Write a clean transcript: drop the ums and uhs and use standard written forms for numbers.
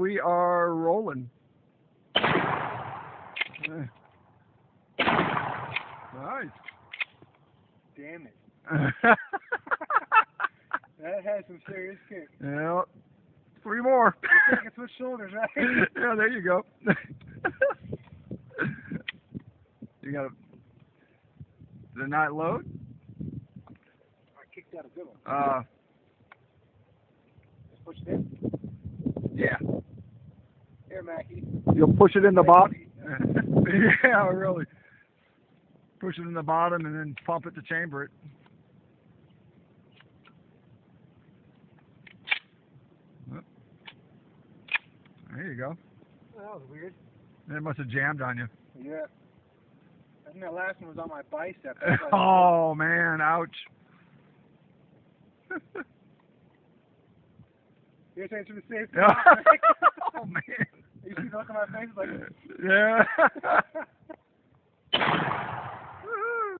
we are rolling. Nice. Damn it. That has some serious kick. Yeah. 3 more. I can switch shoulders, right? Yeah, there you go. You got the not load? I kicked out a good one. Just push it in. Yeah. Here, Mackie. You'll push it in the bottom. Yeah, really. Push it in the bottom and then pump it to chamber it. There you go. That was weird. It must have jammed on you. Yeah. I think that last one was on my bicep. Oh, man. Ouch. You're saying to the safe. Oh, man. You see the look on my face? Like, Yeah.